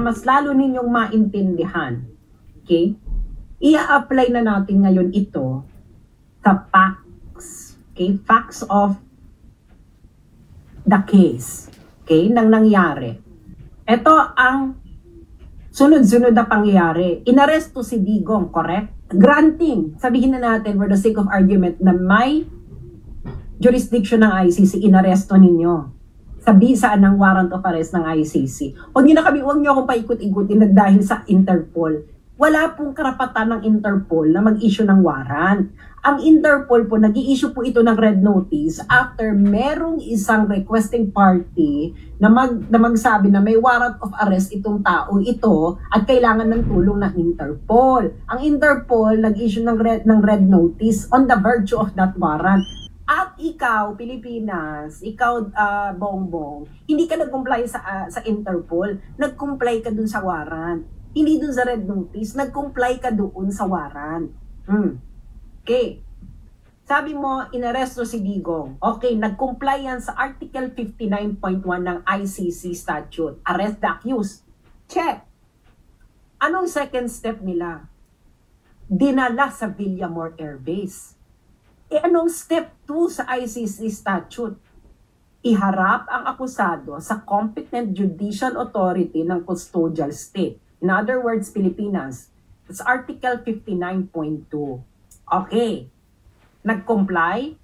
mas lalo ninyong maintindihan, okay, i-apply na natin ngayon ito sa facts, okay, facts of the case, okay, nang nangyari. Ito ang sunod-sunod na pangyayari. Inaresto si Digong, correct? Granting, sabihin na natin for the sake of argument na may jurisdiction ng ICC, inaresto ninyo sa bisa ng warrant of arrest ng ICC. Huwag niyo akong paikot-ikutin na dahil sa Interpol. Wala pong karapatan ng Interpol na mag-issue ng warrant. Ang Interpol po, nag-i-issue po ito ng red notice after merong isang requesting party na magsabi na may warrant of arrest itong tao ito at kailangan ng tulong ng Interpol. Ang Interpol nag-issue ng red notice on the virtue of that warrant. At ikaw, Pilipinas, ikaw, Bongbong, hindi ka nag-comply sa Interpol, nag-comply ka dun sa warrant. Hindi dun sa red notice, nag-comply ka doon sa warrant. Okay. Sabi mo, inaresto si Digong. Okay, nag-comply yan sa Article 59.1 ng ICC statute. Arrest the accused. Check. Anong second step nila? Dinala sa Villamor Air Base. Anong step 2 sa ICC statute? Iharap ang akusado sa competent judicial authority ng custodial state. In other words, Pilipinas. It's Article 59.2. Okay. Nag-comply?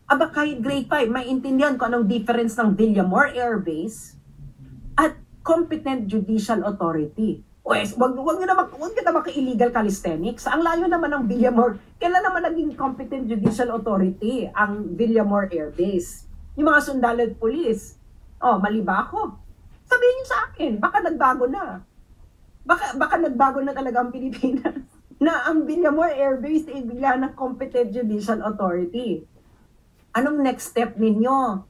Aba, kahit grade 5, maintindihan ko anong difference ng Villamor Air Base at competent judicial authority. Wag nyo naman ka-illegal calisthenics. Ang layo naman ng Villamor. Kailan naman naging competent judicial authority ang Villamor Air Base? Yung mga sundalo at polis. Oh, mali ba ako? Sabihin nyo sa akin, baka nagbago na. Baka nagbago na talaga ang Pilipinas. Na ang Villamor Air Base ay bigla ng competent judicial authority. Anong next step ninyo?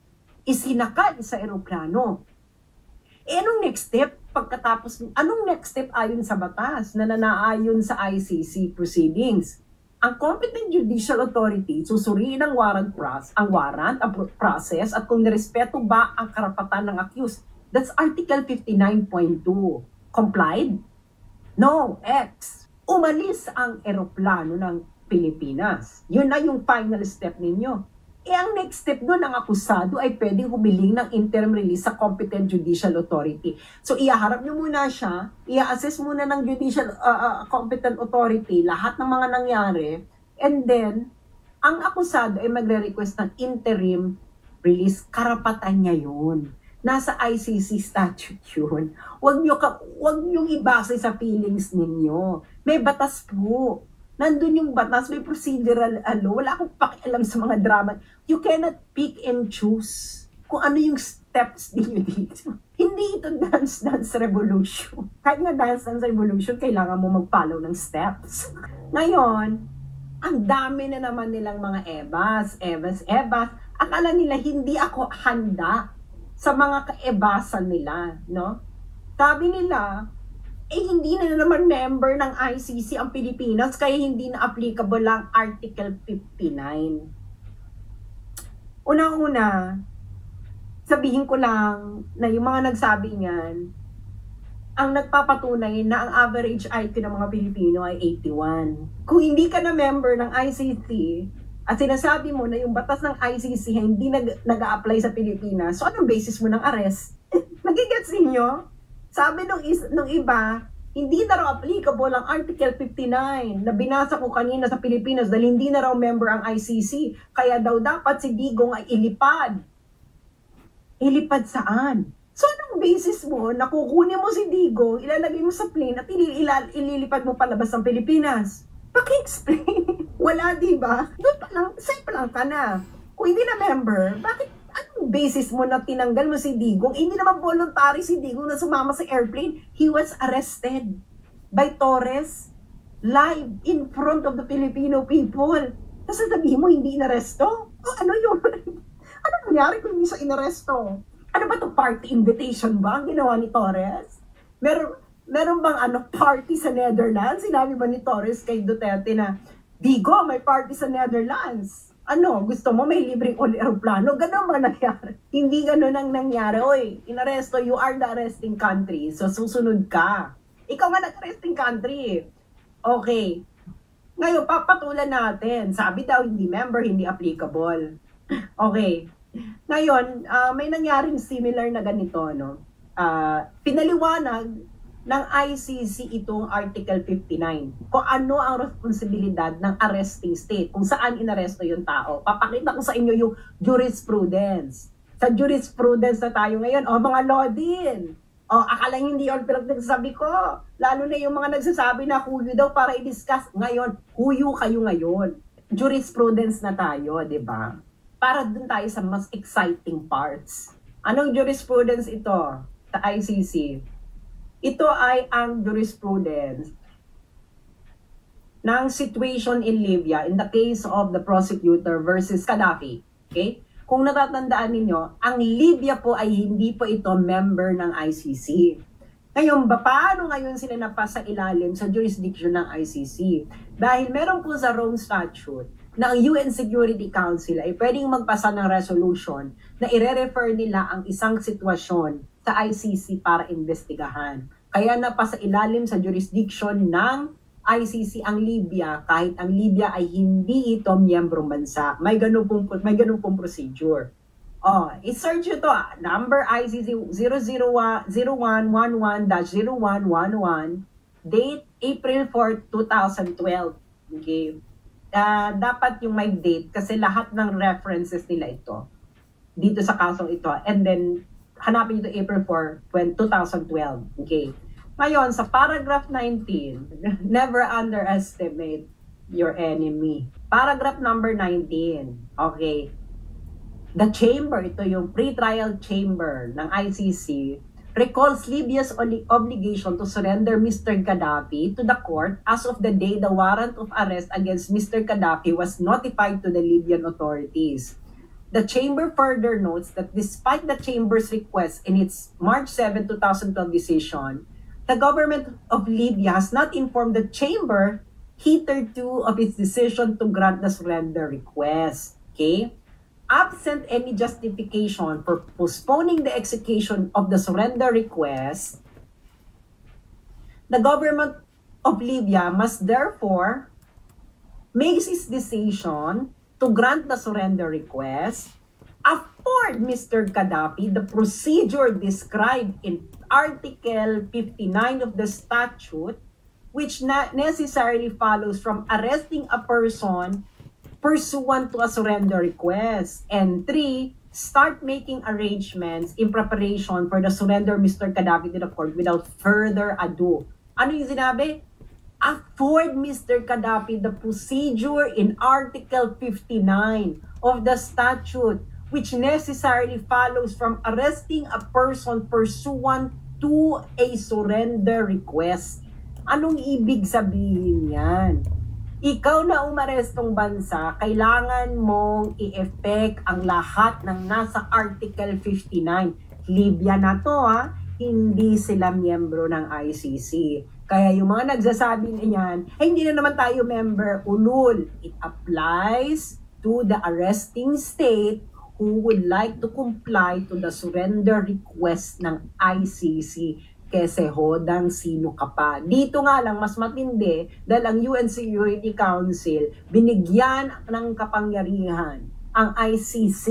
Isinakal sa eroplano. Anong next step pagkatapos? Anong next step ayon sa batas na nanaayon sa ICC proceedings? Ang competent judicial authority susuriin ang warrant process at kung nirespeto ba ang karapatan ng accused. That's Article 59.2. Complied? No. X. Umalis ang eroplano ng Pilipinas. Yun na yung final step ninyo. Ang next step doon, ang akusado ay pwedeng humiling ng interim release sa competent judicial authority. So, iyaharap nyo muna siya, i-assess muna ng judicial competent authority lahat ng mga nangyari, and then, ang akusado ay magre-request ng interim release. Karapatan niya yun. Nasa ICC statute yun. Huwag nyo ibase sa feelings ninyo. May batas po. Nandun yung batas, may procedural Wala akong pakialam sa mga drama. You cannot pick and choose kung ano yung steps ninyo dito. Hindi ito dance revolution. Kahit nga dance revolution, kailangan mo mag-follow ng steps. Ngayon, ang dami na naman nilang mga ebas. Akala nila hindi ako handa sa mga kaebasan nila, no? Sabi nila, hindi na naman member ng ICC ang Pilipinas, kaya hindi na applicable ang Article 59. Una-una, sabihin ko lang na yung mga nagsabi niyan, ang nagpapatunay na ang average IQ ng mga Pilipino ay 81. Kung hindi ka na member ng ICC, at sinasabi mo na yung batas ng ICC hindi nag-a-apply sa Pilipinas, so anong basis mo ng arrest? Nagigets ninyo? Sabi nung iba, hindi na raw applicable ang Article 59 na binasa ko kanina sa Pilipinas dahil hindi na raw member ang ICC. Kaya daw dapat si Digong ay ilipad. Ilipad saan? So anong basis mo na kukunin mo si Digong, ilalagay mo sa plane at ililipad mo palabas ng Pilipinas? Paki-explain. Wala, diba? Doon pa lang, safe lang ka na. Kung hindi na member, bakit, anong basis mo na tinanggal mo si Digong? Hindi naman voluntary si Digong na sumama sa airplane. He was arrested by Torres live in front of the Filipino people. Tapos sabihin mo, hindi inaresto? O ano yun? Ano nangyari kung hindi siya inaresto? Ano ba to party invitation ba ang ginawa ni Torres? Meron bang party sa Netherlands? Sinabi ba ni Torres kay Duterte na, Digo, may party sa Netherlands? Ano, gusto mo may libreng aeroplano? Ganun ba nangyari? Hindi ganun ang nangyari. Oy, inaresto, you are the arresting country. So, susunod ka. Ikaw nga nag-arresting country. Okay. Ngayon, papatulan natin. Sabi daw, hindi member, hindi applicable. Okay. Ngayon, may nangyaring similar na ganito, no? Pinaliwanag ng ICC itong Article 59. Kung ano ang responsibilidad ng arresting state, kung saan inaresto yung tao. Papakita ko sa inyo yung jurisprudence. Sa jurisprudence na tayo ngayon, mga law din. Akala hindi yun pinagsasabi ko. Lalo na yung mga nagsasabi na huyo daw para i-discuss. Ngayon, huyo kayo ngayon. Jurisprudence na tayo, di ba? Para dun tayo sa mas exciting parts. Anong jurisprudence ito sa ICC? Ito ay ang jurisprudence ng situation in Libya in the case of the prosecutor versus Gaddafi. Okay? Kung natatandaan ninyo, ang Libya po ay hindi po ito member ng ICC. Ngayon, paano ngayon sila napasa ilalim sa jurisdiction ng ICC? Dahil meron po sa Rome Statute na ang UN Security Council ay pwedeng magpasa ng resolution na ire-refer nila ang isang sitwasyon sa ICC para investigahan. Kaya napasa ilalim sa jurisdiction ng ICC ang Libya kahit ang Libya ay hindi ito miyembrong bansa. May ganun pong procedure. I-search ito. Number ICC 0111-0111, date April 4, 2012. Okay. Dapat yung may date kasi lahat ng references nila ito dito sa kasong ito. And then, hanapin ito April 4, 2012. Okay. Ngayon, sa paragraph 19, never underestimate your enemy. Paragraph number 19. Okay. The chamber, ito yung pre-trial chamber ng ICC, recalls Libya's obligation to surrender Mr. Gaddafi to the court as of the day the warrant of arrest against Mr. Gaddafi was notified to the Libyan authorities. The chamber further notes that despite the chamber's request in its March 7, 2012 decision, the government of Libya has not informed the chamber hitherto of its decision to grant the surrender request. Okay? Absent any justification for postponing the execution of the surrender request, the government of Libya must therefore make its decision to grant the surrender request, afford Mr. Gaddafi the procedure described in Article 59 of the statute, which necessarily follows from arresting a person pursuant to a surrender request. And 3, start making arrangements in preparation for the surrender of Mr. Gaddafi to the court without further ado. Ano yung sinabi? Afford Mr. Gaddafi the procedure in Article 59 of the statute, which necessarily follows from arresting a person pursuant to a surrender request. Anong ibig sabihin yan? Ikaw na umarestong bansa, kailangan mong i-effect ang lahat ng nasa Article 59. Libya na to hindi sila miyembro ng ICC. Kaya yung mga nagsasabi niyan, hindi na naman tayo member, ulul. It applies to the arresting state who would like to comply to the surrender request ng ICC. Kese hodang sino ka pa. Dito nga lang mas matindi dahil ang UN Security Council binigyan ng kapangyarihan ang ICC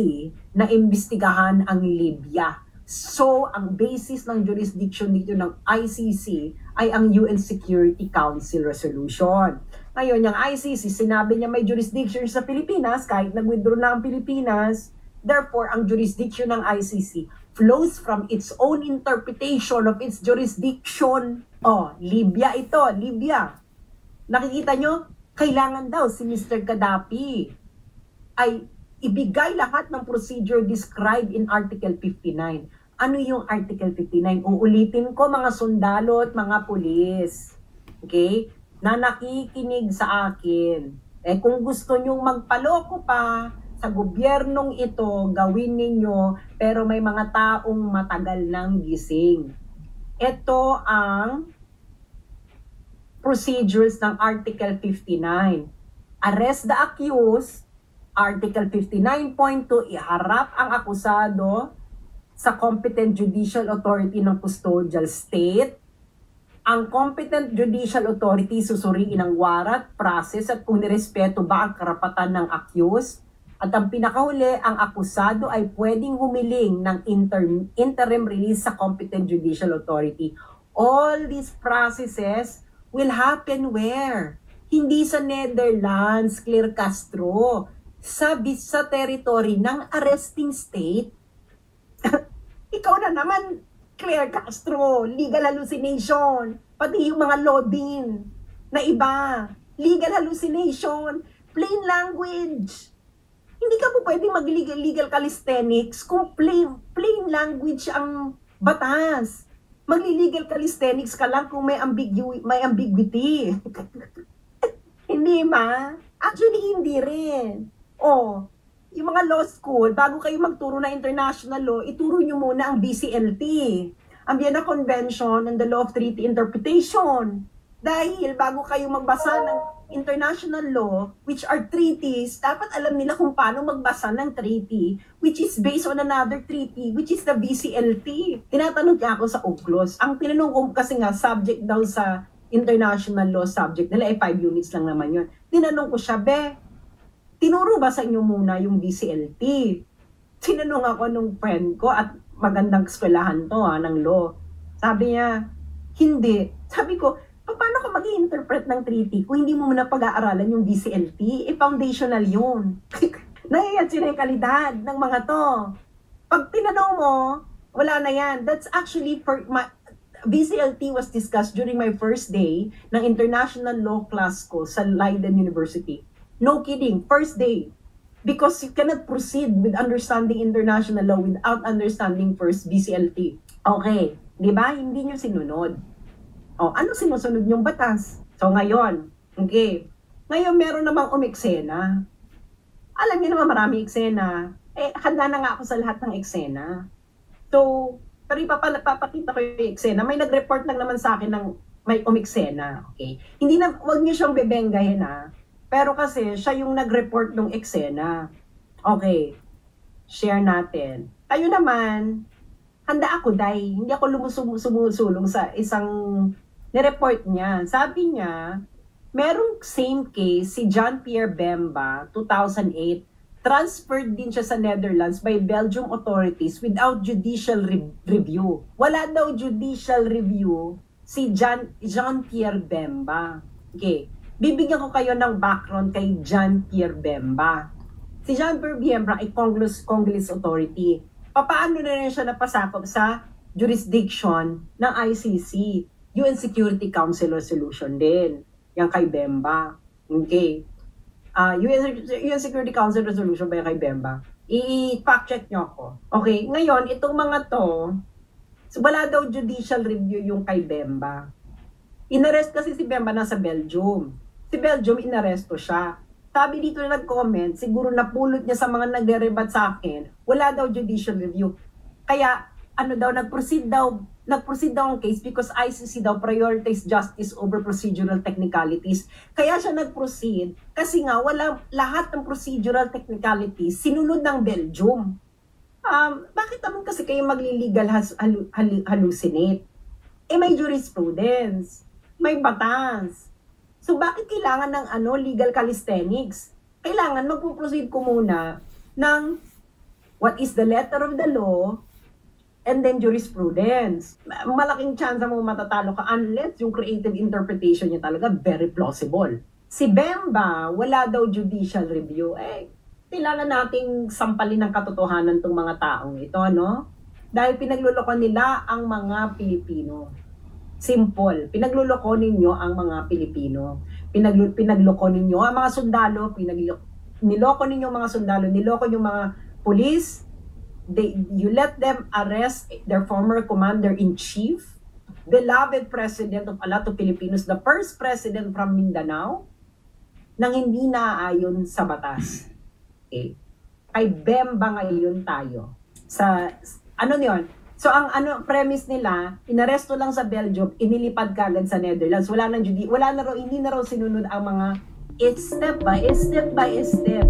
na imbestigahan ang Libya. So, ang basis ng jurisdiction dito ng ICC ay ang UN Security Council resolution. Ngayon, yung ICC, sinabi niya may jurisdiction sa Pilipinas kahit nag-withdraw na ang Pilipinas. Therefore, ang jurisdiction ng ICC flows from its own interpretation of its jurisdiction. Libya ito, Libya. Nakikita nyo? Kailangan daw si Mr. Gaddafi ay ibigay lahat ng procedure described in Article 59. Ano yung Article 59? Uulitin ko mga sundalo at mga pulis. Okay? Na nakikinig sa akin. Kung gusto nyong magpaloko pa sa gobyernong ito, gawin ninyo, pero may mga taong matagal nang gising. Ito ang procedures ng Article 59. Arrest the accused, Article 59.2, iharap ang akusado sa competent judicial authority ng custodial state. Ang competent judicial authority susuriin ang warat, process at kung nirespeto ba ang karapatan ng accused. At ang pinakahuli, ang akusado ay pwedeng humiling ng interim release sa competent judicial authority. All these processes will happen where? Hindi sa Netherlands, Claire Castro. Sa territory ng arresting state. Ikaw na naman, Claire Castro, legal hallucination. Pati yung mga law din na iba. Legal hallucination. Plain language. Hindi ka po pwedeng mag-legal calisthenics kung plain language ang batas. Magli-legal calisthenics ka lang kung may ambiguity. Hindi ba? Actually, hindi rin. Yung mga law school, bago kayo magturo na international law, ituro nyo muna ang BCLT, ang Vienna Convention on the Law of Treaty Interpretation. Dahil bago kayo magbasa ng international law, which are treaties, dapat alam nila kung paano magbasa ng treaty, which is based on another treaty, which is the BCLT. Tinatanong niya ako sa UCLOS. Ang tinanong ko kasi nga, subject daw sa international law subject nila, 5 units lang naman yun. Tinanong ko siya, tinuro ba sa inyo muna yung BCLT? Tinanong ako nung friend ko at magandang eskwelahan to ng law. Sabi niya, hindi. Sabi ko, paano ka mag-i-interpret ng treaty kung hindi mo muna pag-aaralan yung BCLT? Foundational yun. Naiyan sila yung kalidad ng mga to. Pag tinanong mo, wala na yan. That's actually BCLT was discussed during my first day ng international law class ko sa Leiden University. No kidding, first day. Because you cannot proceed with understanding international law without understanding first BCLT. Okay, di ba? Hindi nyo sinunod. Ano sinusunod yung batas? So ngayon, okay. Ngayon meron namang umeksena. Alam niyo naman maraming eksena. Handa na nga ako sa lahat ng eksena. So, pero ipapakita ko yung eksena. May nag-report lang naman sa akin ng may umeksena. Okay. Hindi na, wag niyo siyang bebenggahin Pero kasi siya yung nag-report ng eksena. Okay. Share natin. Tayo naman, handa ako dahil hindi ako sumusulong sa isang nireport niya. Sabi niya, merong same case si John Pierre Bemba, 2008, transferred din siya sa Netherlands by Belgium authorities without judicial review. Wala daw judicial review si John Pierre Bemba. Okay. Bibigyan ko kayo ng background kay John Pierre Bemba. Si John Pierre Bemba ay Congolese authority. Paano na rin siya napasakop sa jurisdiction ng ICC, UN Security Council resolution din. Yan kay Bemba. Okay. UN Security Council resolution ba yan kay Bemba? I-fact check nyo ako. Okay. Ngayon, itong mga to, wala daw judicial review yung kay Bemba. Inarrest kasi si Bemba nasa Belgium. Si Belgium, inaresto siya. Sabi dito na nag-comment, siguro napulot niya sa mga nagre-rebat sa akin, wala daw judicial review. Kaya, nag-proceed daw ang case because ICC daw prioritize justice over procedural technicalities. Kaya siya nag-proceed kasi nga lahat ng procedural technicalities sinunod ng Belgium. Bakit naman kasi kayo magli-legal hallucinate? May jurisprudence, may batas. So bakit kailangan ng legal calisthenics? Kailangan magpo-proceed ko muna ng what is the letter of the law and then jurisprudence. Malaking chance mo matatalo ka unless yung creative interpretation niya talaga very plausible. Si Bemba, wala daw judicial review. Kailangan nating sampalin ng katotohanan tong mga taong ito, Dahil pinagluloko nila ang mga Pilipino. Simple. Pinagluloko ninyo ang mga Pilipino. Pinagloko ninyo ang mga sundalo. Niloko ninyo ang mga sundalo. Niloko yung mga police. You let them arrest their former commander-in-chief, beloved president of a lot of Filipinos, the first president from Mindanao, nang hindi naaayon sa batas. Okay. Kay Bemba ngayon tayo. So ang premise nila, inaresto lang sa Belgium, inilipad kagad sa Netherlands. Hindi na raw sinunod ang mga step by step.